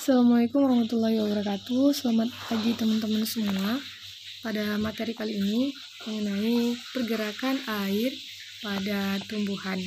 Assalamualaikum warahmatullahi wabarakatuh. Selamat pagi teman-teman semua. Pada materi kali ini mengenai pergerakan air pada tumbuhan.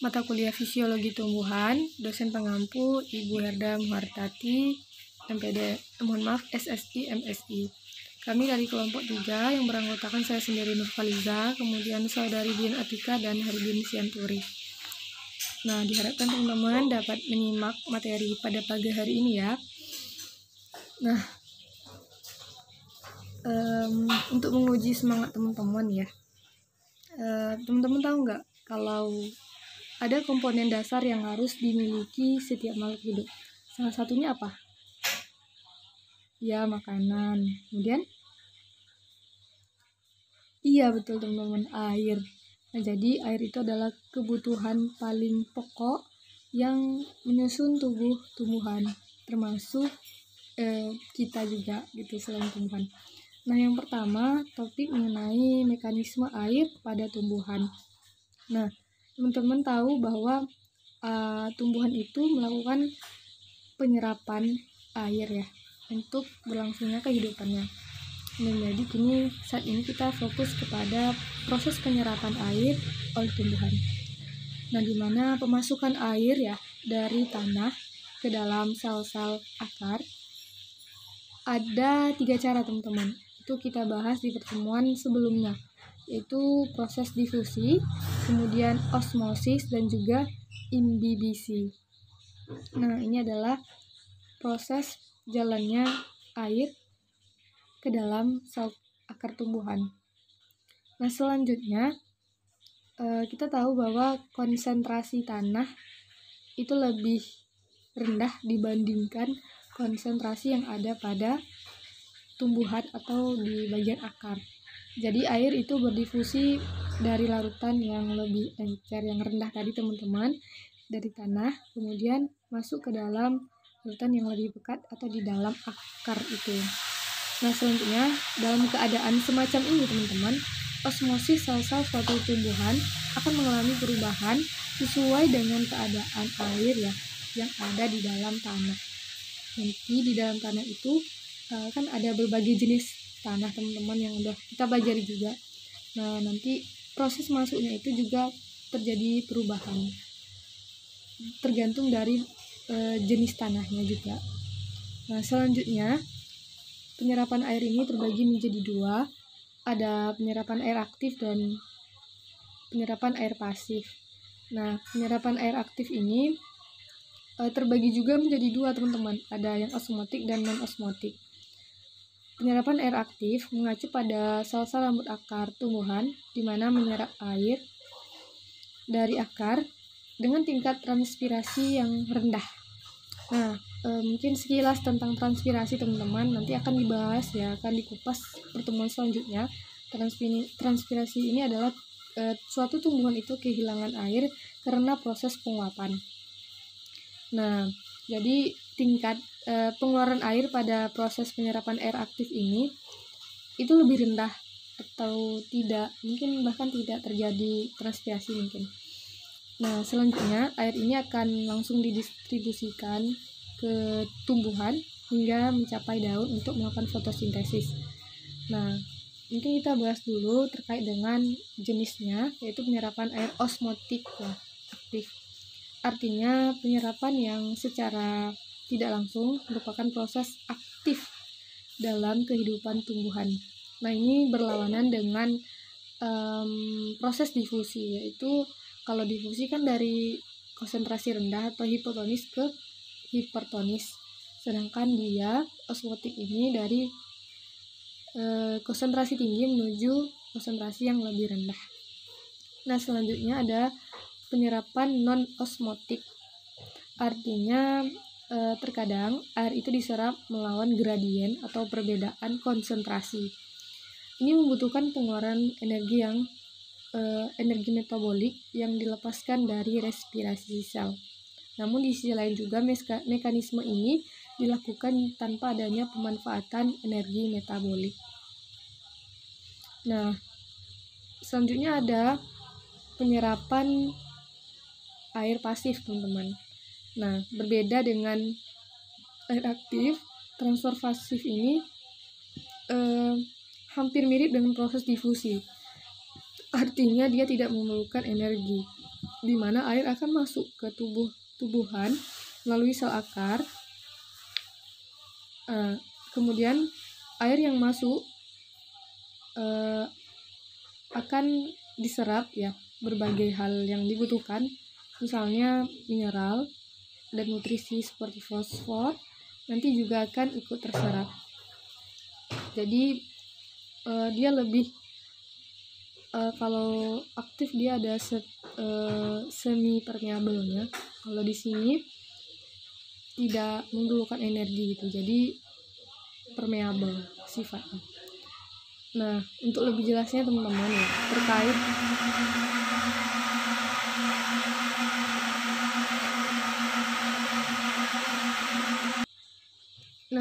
Mata kuliah Fisiologi Tumbuhan, dosen pengampu Ibu Herda Muhartati, MPD, SSI, MSI. Kami dari kelompok 3 yang beranggotakan saya sendiri Nurfaliza, kemudian saudari Dian Atika dan Haridin Sianturi. Nah, diharapkan teman-teman dapat menyimak materi pada pagi hari ini ya. Nah, untuk menguji semangat teman-teman ya, teman-teman tahu nggak kalau ada komponen dasar yang harus dimiliki setiap makhluk hidup? Salah satunya apa? Ya, makanan. Kemudian? Iya, betul teman-teman, air. Nah, jadi air itu adalah kebutuhan paling pokok yang menyusun tubuh tumbuhan, termasuk kita juga gitu selain tumbuhan. Nah, yang pertama topik mengenai mekanisme air pada tumbuhan. Nah, teman-teman tahu bahwa tumbuhan itu melakukan penyerapan air ya untuk berlangsungnya kehidupannya. Nah, jadi saat ini kita fokus kepada proses penyerapan air oleh tumbuhan. Nah, di mana pemasukan air ya dari tanah ke dalam sel-sel akar ada 3 cara teman-teman. Itu kita bahas di pertemuan sebelumnya, yaitu proses difusi, kemudian osmosis dan juga imbibisi. Nah, ini adalah proses jalannya air ke dalam sel akar tumbuhan. Nah, selanjutnya kita tahu bahwa konsentrasi tanah itu lebih rendah dibandingkan konsentrasi yang ada pada tumbuhan atau di bagian akar. Jadi air itu berdifusi dari larutan yang lebih encer, yang rendah tadi teman-teman, dari tanah, kemudian masuk ke dalam larutan yang lebih pekat atau di dalam akar itu. Nah, selanjutnya dalam keadaan semacam ini teman-teman, osmosis sel-sel suatu tumbuhan akan mengalami perubahan sesuai dengan keadaan air ya yang ada di dalam tanah. Nanti di dalam tanah itu kan ada berbagai jenis tanah teman-teman yang udah kita pelajari juga. Nah, nanti proses masuknya itu juga terjadi perubahan tergantung dari jenis tanahnya juga. Nah, selanjutnya penyerapan air ini terbagi menjadi 2, ada penyerapan air aktif dan penyerapan air pasif. Nah, penyerapan air aktif ini terbagi juga menjadi 2 teman-teman, ada yang osmotik dan non-osmotik. Penyerapan air aktif mengacu pada sel-sel rambut akar tumbuhan, di mana menyerap air dari akar dengan tingkat transpirasi yang rendah. Nah, mungkin sekilas tentang transpirasi teman-teman nanti akan dibahas ya, akan dikupas pertemuan selanjutnya. Transpirasi ini adalah suatu tumbuhan itu kehilangan air karena proses penguapan. Nah, jadi tingkat pengeluaran air pada proses penyerapan air aktif ini itu lebih rendah atau tidak, mungkin bahkan tidak terjadi transpirasi mungkin. Nah, selanjutnya air ini akan langsung didistribusikan ke tumbuhan hingga mencapai daun untuk melakukan fotosintesis. Nah, mungkin kita bahas dulu terkait dengan jenisnya, yaitu penyerapan air osmotik ya, aktif. Artinya penyerapan yang secara tidak langsung merupakan proses aktif dalam kehidupan tumbuhan. Nah, ini berlawanan dengan proses difusi, yaitu kalau difusi kan dari konsentrasi rendah atau hipotonis ke hipertonis, sedangkan dia osmotik ini dari konsentrasi tinggi menuju konsentrasi yang lebih rendah. Nah, selanjutnya ada penyerapan non-osmotik, artinya terkadang air itu diserap melawan gradien atau perbedaan konsentrasi. Ini membutuhkan pengeluaran energi energi metabolik yang dilepaskan dari respirasi sel. Namun di sisi lain juga mekanisme ini dilakukan tanpa adanya pemanfaatan energi metabolik. Nah, selanjutnya ada penyerapan air pasif teman-teman. Nah, berbeda dengan air aktif transfer pasif ini hampir mirip dengan proses difusi. Artinya dia tidak memerlukan energi, di mana air akan masuk ke tumbuhan melalui sel akar. Kemudian air yang masuk akan diserap ya, berbagai hal yang dibutuhkan, misalnya mineral dan nutrisi seperti fosfor nanti juga akan ikut terserap. Jadi dia lebih kalau aktif dia ada semi permeabelnya. Kalau di sini tidak memerlukan energi gitu, jadi permeabel sifatnya. Nah, untuk lebih jelasnya teman-teman ya, terkait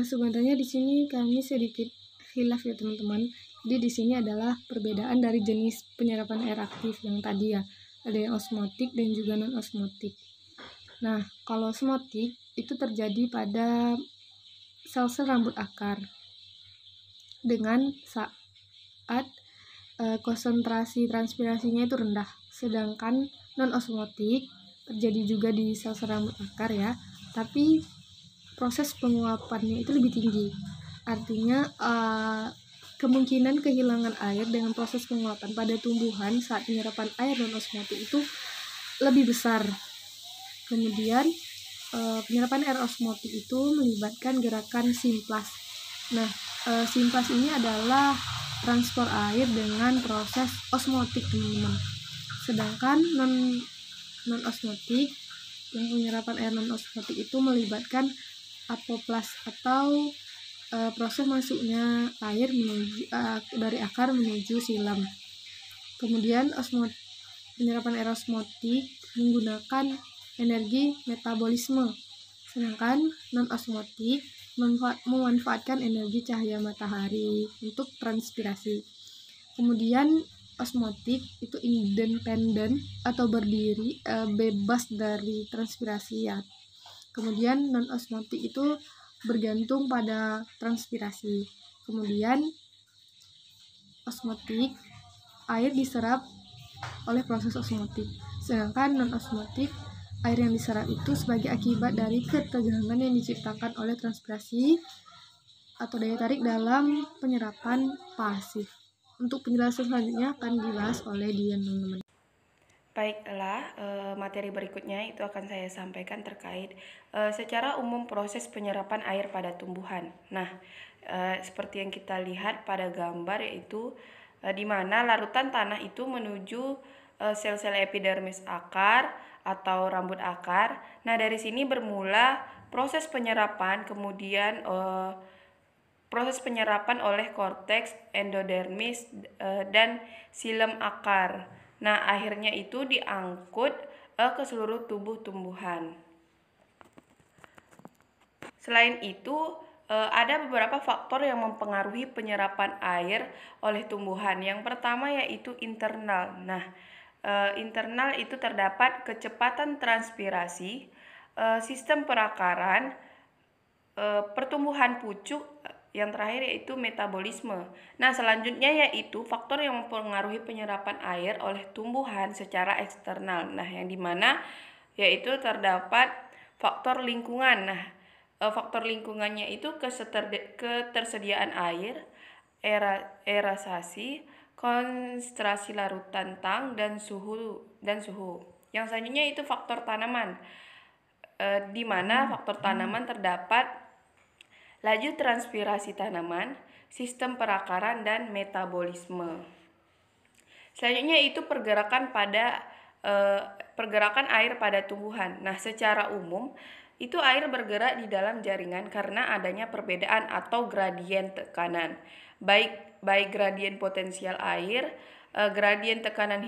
sebenarnya di sini kami sedikit khilaf ya teman-teman. Jadi di sini adalah perbedaan dari jenis penyerapan air aktif yang tadi ya. Ada yang osmotik dan juga non osmotik. Nah, kalau osmotik itu terjadi pada sel-sel rambut akar dengan saat konsentrasi transpirasinya itu rendah. Sedangkan non osmotik terjadi juga di sel-sel rambut akar ya, tapi proses penguapannya itu lebih tinggi. Artinya kemungkinan kehilangan air dengan proses penguapan pada tumbuhan saat penyerapan air non osmotik itu lebih besar. Kemudian penyerapan air osmotik itu melibatkan gerakan simplas. Nah, simplas ini adalah transfer air dengan proses osmotik teman-teman. Sedangkan non osmotik, yang penyerapan air non osmotik itu melibatkan apoplas atau proses masuknya air dari akar menuju silam. Kemudian penyerapan air osmotik menggunakan energi metabolisme, sedangkan non osmotik memanfaatkan energi cahaya matahari untuk transpirasi. Kemudian osmotik itu independen atau berdiri bebas dari transpirasi ya. Kemudian non osmotik itu bergantung pada transpirasi. Kemudian osmotik, air diserap oleh proses osmotik. Sedangkan non osmotik, air yang diserap itu sebagai akibat dari ketegangan yang diciptakan oleh transpirasi atau daya tarik dalam penyerapan pasif. Untuk penjelasan selanjutnya akan dibahas oleh Dian, teman-teman. Baiklah, materi berikutnya itu akan saya sampaikan terkait secara umum proses penyerapan air pada tumbuhan. Nah, seperti yang kita lihat pada gambar yaitu di mana larutan tanah itu menuju sel-sel epidermis akar atau rambut akar. Nah, dari sini bermula proses penyerapan, kemudian proses penyerapan oleh korteks, endodermis, dan silem akar. Nah, akhirnya itu diangkut ke seluruh tubuh tumbuhan. Selain itu, ada beberapa faktor yang mempengaruhi penyerapan air oleh tumbuhan. Yang pertama yaitu internal. Nah, internal itu terdapat kecepatan transpirasi, sistem perakaran, pertumbuhan pucuk, yang terakhir yaitu metabolisme. Nah, selanjutnya yaitu faktor yang mempengaruhi penyerapan air oleh tumbuhan secara eksternal. Nah, yang dimana yaitu terdapat faktor lingkungan. Nah, faktor lingkungannya itu ketersediaan air, aerasi, konsentrasi larutan tang, dan suhu. Yang selanjutnya itu faktor tanaman, di mana faktor tanaman terdapat laju transpirasi tanaman, sistem perakaran, dan metabolisme. Selanjutnya itu pergerakan air pada tumbuhan. Nah, secara umum itu air bergerak di dalam jaringan karena adanya perbedaan atau gradien tekanan, baik gradien potensial air, gradien tekanan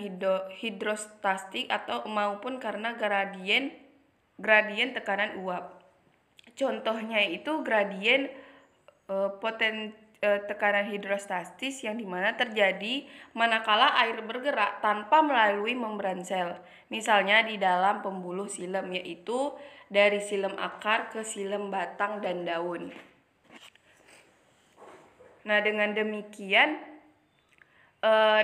hidrostastik atau maupun karena gradien tekanan uap. Contohnya itu gradien tekanan hidrostatis yang dimana terjadi manakala air bergerak tanpa melalui membran sel. Misalnya di dalam pembuluh xilem, yaitu dari xilem akar ke xilem batang dan daun. Nah, dengan demikian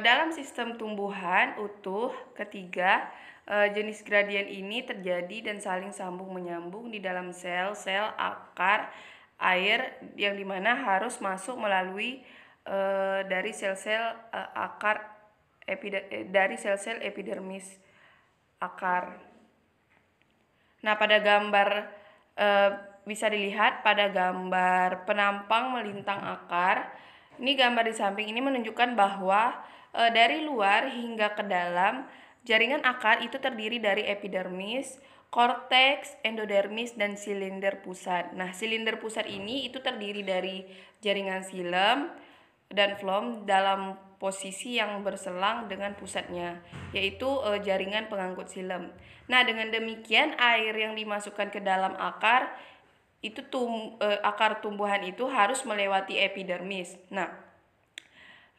dalam sistem tumbuhan utuh ketiga, jenis gradien ini terjadi dan saling sambung menyambung di dalam sel-sel akar air yang dimana harus masuk melalui dari sel-sel akar dari sel-sel epidermis akar. Nah, pada gambar bisa dilihat pada gambar penampang melintang akar. Ini gambar di samping ini menunjukkan bahwa dari luar hingga ke dalam jaringan akar itu terdiri dari epidermis, korteks, endodermis, dan silinder pusat. Nah, silinder pusat ini itu terdiri dari jaringan xilem dan phloem dalam posisi yang berselang dengan pusatnya, yaitu jaringan pengangkut xilem. Nah, dengan demikian air yang dimasukkan ke dalam akar itu akar tumbuhan itu harus melewati epidermis. Nah,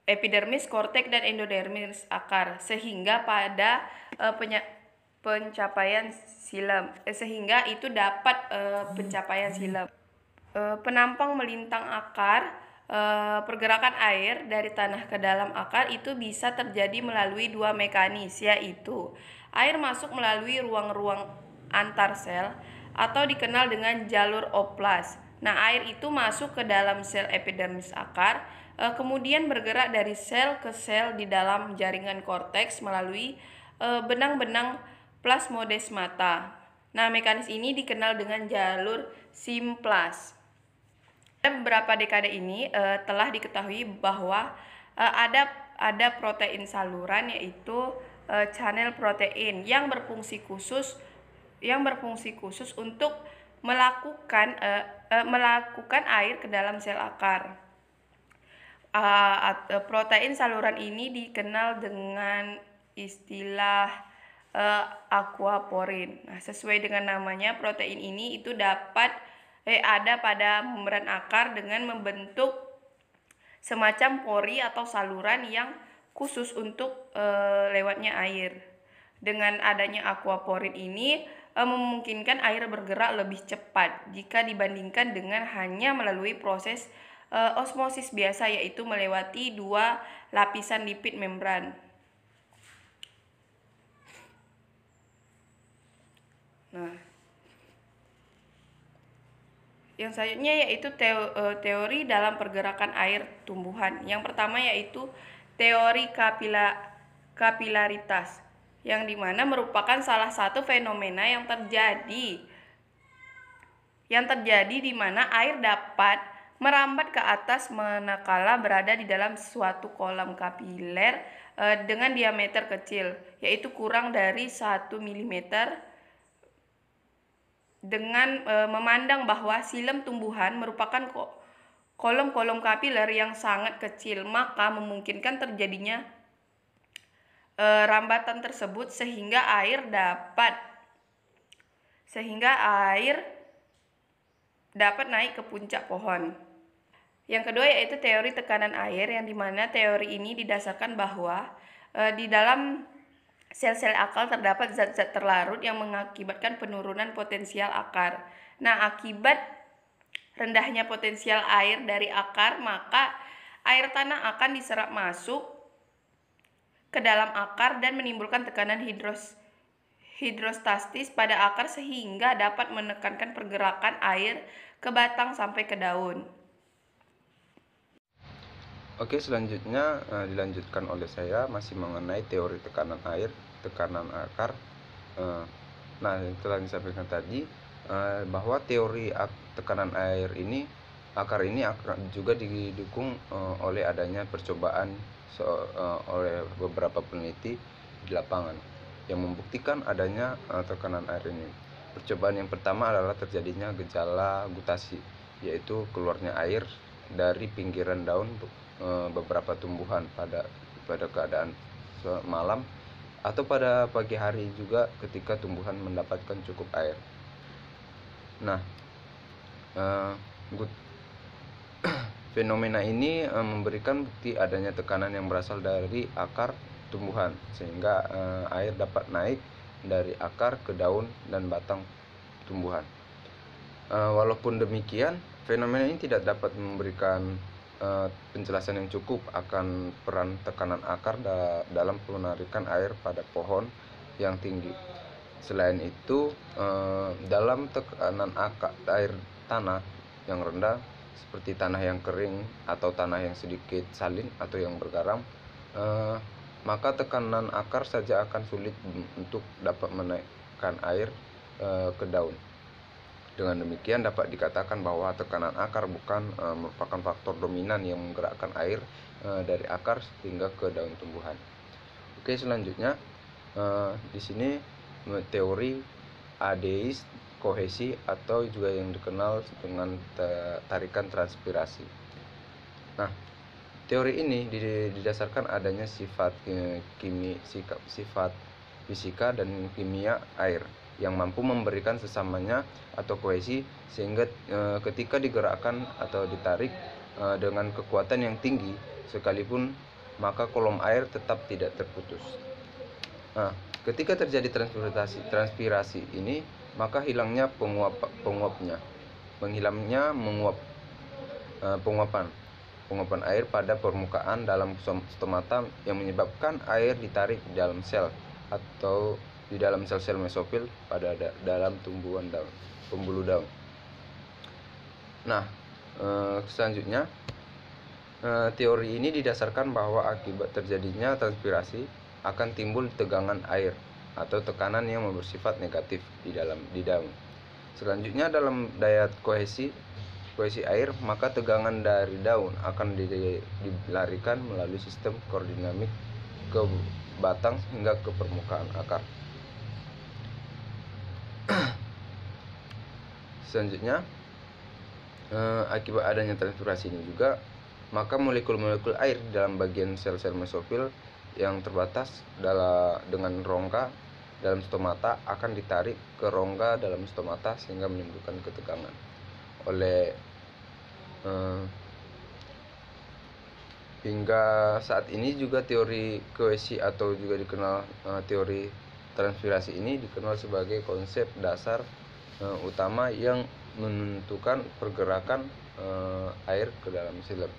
epidermis, korteks, dan endodermis akar sehingga pada pencapaian xilem sehingga itu dapat pencapaian xilem. Penampang melintang akar, pergerakan air dari tanah ke dalam akar itu bisa terjadi melalui dua mekanisme, yaitu air masuk melalui ruang-ruang antar sel atau dikenal dengan jalur oplas. Nah, air itu masuk ke dalam sel epidermis akar, kemudian bergerak dari sel ke sel di dalam jaringan korteks melalui benang-benang plasmodesmata. Nah, mekanisme ini dikenal dengan jalur simplas. Pada beberapa dekade ini telah diketahui bahwa ada protein saluran, yaitu channel protein yang berfungsi khusus untuk melakukan air ke dalam sel akar. Protein saluran ini dikenal dengan istilah aquaporin. Nah, sesuai dengan namanya, protein ini itu ada pada membran akar dengan membentuk semacam pori atau saluran yang khusus untuk lewatnya air. Dengan adanya aquaporin ini memungkinkan air bergerak lebih cepat jika dibandingkan dengan hanya melalui proses osmosis biasa, yaitu melewati dua lapisan lipid membran. Nah, yang selanjutnya yaitu teori dalam pergerakan air tumbuhan. Yang pertama yaitu teori kapilaritas, yang dimana merupakan salah satu fenomena yang terjadi di mana air dapat merambat ke atas manakala berada di dalam suatu kolam kapiler dengan diameter kecil, yaitu kurang dari 1 mm. Dengan memandang bahwa xilem tumbuhan merupakan kolom-kolom kapiler yang sangat kecil, maka memungkinkan terjadinya rambatan tersebut sehingga air dapat naik ke puncak pohon. Yang kedua yaitu teori tekanan air, yang dimana teori ini didasarkan bahwa di dalam sel-sel akar terdapat zat-zat terlarut yang mengakibatkan penurunan potensial akar. Nah, akibat rendahnya potensial air dari akar, maka air tanah akan diserap masuk ke dalam akar dan menimbulkan tekanan hidrostatis pada akar sehingga dapat menekankan pergerakan air ke batang sampai ke daun. Oke, selanjutnya dilanjutkan oleh saya masih mengenai teori tekanan air, tekanan akar. Nah, yang telah disampaikan tadi bahwa teori tekanan air ini, akar ini juga didukung oleh adanya percobaan oleh beberapa peneliti di lapangan yang membuktikan adanya tekanan air ini. Percobaan yang pertama adalah terjadinya gejala gutasi, yaitu keluarnya air dari pinggiran daun beberapa tumbuhan pada keadaan malam atau pada pagi hari juga ketika tumbuhan mendapatkan cukup air. Nah, Fenomena ini memberikan bukti adanya tekanan yang berasal dari akar tumbuhan, sehingga air dapat naik dari akar ke daun dan batang tumbuhan. Walaupun demikian, fenomena ini tidak dapat memberikan penjelasan yang cukup akan peran tekanan akar dalam penarikan air pada pohon yang tinggi. Selain itu, dalam tekanan air tanah yang rendah, seperti tanah yang kering atau tanah yang sedikit salin atau yang bergaram, maka tekanan akar saja akan sulit untuk dapat menaikkan air ke daun. Dengan demikian dapat dikatakan bahwa tekanan akar bukan merupakan faktor dominan yang menggerakkan air dari akar hingga ke daun tumbuhan. Oke, selanjutnya di sini teori Adeis kohesi atau juga yang dikenal dengan tarikan transpirasi. Nah, teori ini didasarkan adanya sifat fisika dan kimia air yang mampu memberikan sesamanya atau kohesi, sehingga ketika digerakkan atau ditarik dengan kekuatan yang tinggi sekalipun, maka kolom air tetap tidak terputus. Nah, ketika terjadi transpirasi ini, maka hilangnya penguapan air pada permukaan dalam stomata yang menyebabkan air ditarik di dalam sel atau di dalam sel-sel mesofil pada dalam pembuluh daun. Nah, selanjutnya teori ini didasarkan bahwa akibat terjadinya transpirasi akan timbul tegangan air atau tekanan yang bersifat negatif di daun. Selanjutnya, dalam daya kohesi air, maka tegangan dari daun akan dilarikan melalui sistem hidrodinamik ke batang hingga ke permukaan akar. Selanjutnya, akibat adanya transpirasi ini juga, maka molekul-molekul air dalam bagian sel-sel mesofil yang terbatas dengan rongga dalam stomata akan ditarik ke rongga dalam stomata sehingga menimbulkan ketegangan. Hingga saat ini juga teori kohesi atau juga dikenal teori transpirasi ini dikenal sebagai konsep dasar utama yang menentukan pergerakan air ke dalam silem.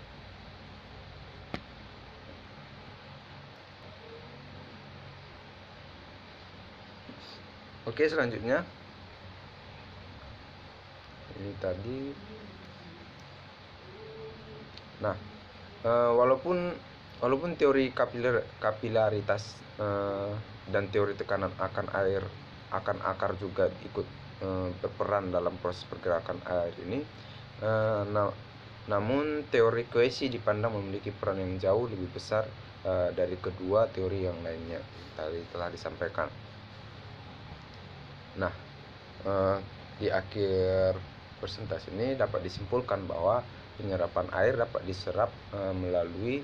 Oke, selanjutnya ini tadi. Nah, walaupun teori kapilaritas dan teori tekanan akan akar juga ikut berperan dalam proses pergerakan air ini, namun teori kohesi dipandang memiliki peran yang jauh lebih besar dari kedua teori yang lainnya tadi telah disampaikan. Nah, di akhir presentasi ini dapat disimpulkan bahwa penyerapan air dapat diserap melalui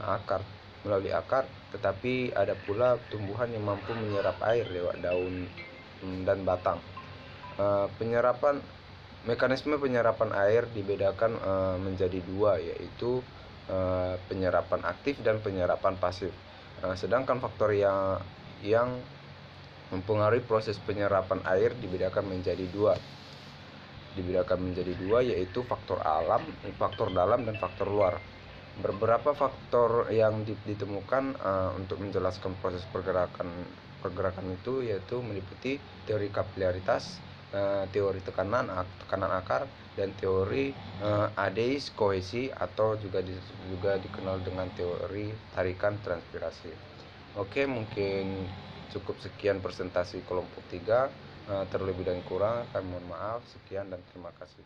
akar, tetapi ada pula tumbuhan yang mampu menyerap air lewat daun dan batang. Mekanisme penyerapan air dibedakan menjadi dua, yaitu penyerapan aktif dan penyerapan pasif. Sedangkan faktor yang mempengaruhi proses penyerapan air dibedakan menjadi dua, yaitu faktor dalam dan faktor luar. Beberapa faktor yang ditemukan untuk menjelaskan proses pergerakan itu yaitu meliputi teori kapilaritas, teori tekanan akar, dan teori Adeis kohesi atau juga dikenal dengan teori tarikan transpirasi. Oke, mungkin cukup sekian presentasi kelompok 3. Terlebih dan kurang kami mohon maaf. Sekian dan terima kasih.